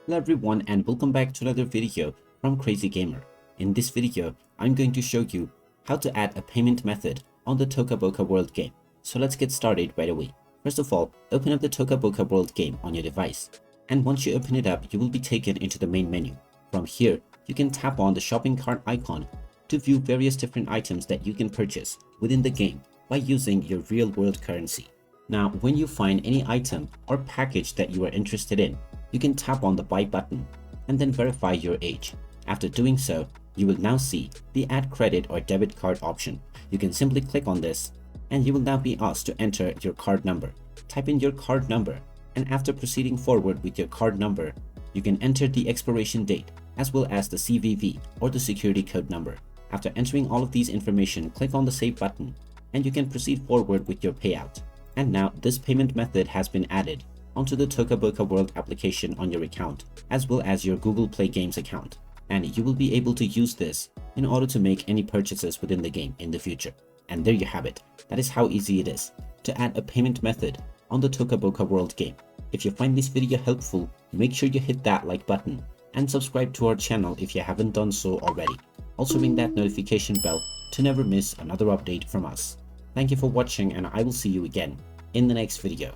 Hello everyone and welcome back to another video from Crazy Gamer. In this video, I'm going to show you how to add a payment method on the Toca Boca World game. So let's get started right away. First of all, open up the Toca Boca World game on your device. And once you open it up, you will be taken into the main menu. From here, you can tap on the shopping cart icon to view various different items that you can purchase within the game by using your real-world currency. Now, when you find any item or package that you are interested in, you can tap on the buy button and then verify your age. After doing so, you will now see the add credit or debit card option. You can simply click on this and you will now be asked to enter your card number. Type in your card number, and after proceeding forward with your card number, you can enter the expiration date as well as the CVV or the security code number. After entering all of these information, click on the save button and you can proceed forward with your payout. And now this payment method has been added onto the Toca Boca World application on your account as well as your Google Play Games account, and you will be able to use this in order to make any purchases within the game in the future. And there you have it. That is how easy it is to add a payment method on the Toca Boca World game. If you find this video helpful, make sure you hit that like button and subscribe to our channel if you haven't done so already. Also ring that notification bell to never miss another update from us. Thank you for watching, and I will see you again in the next video.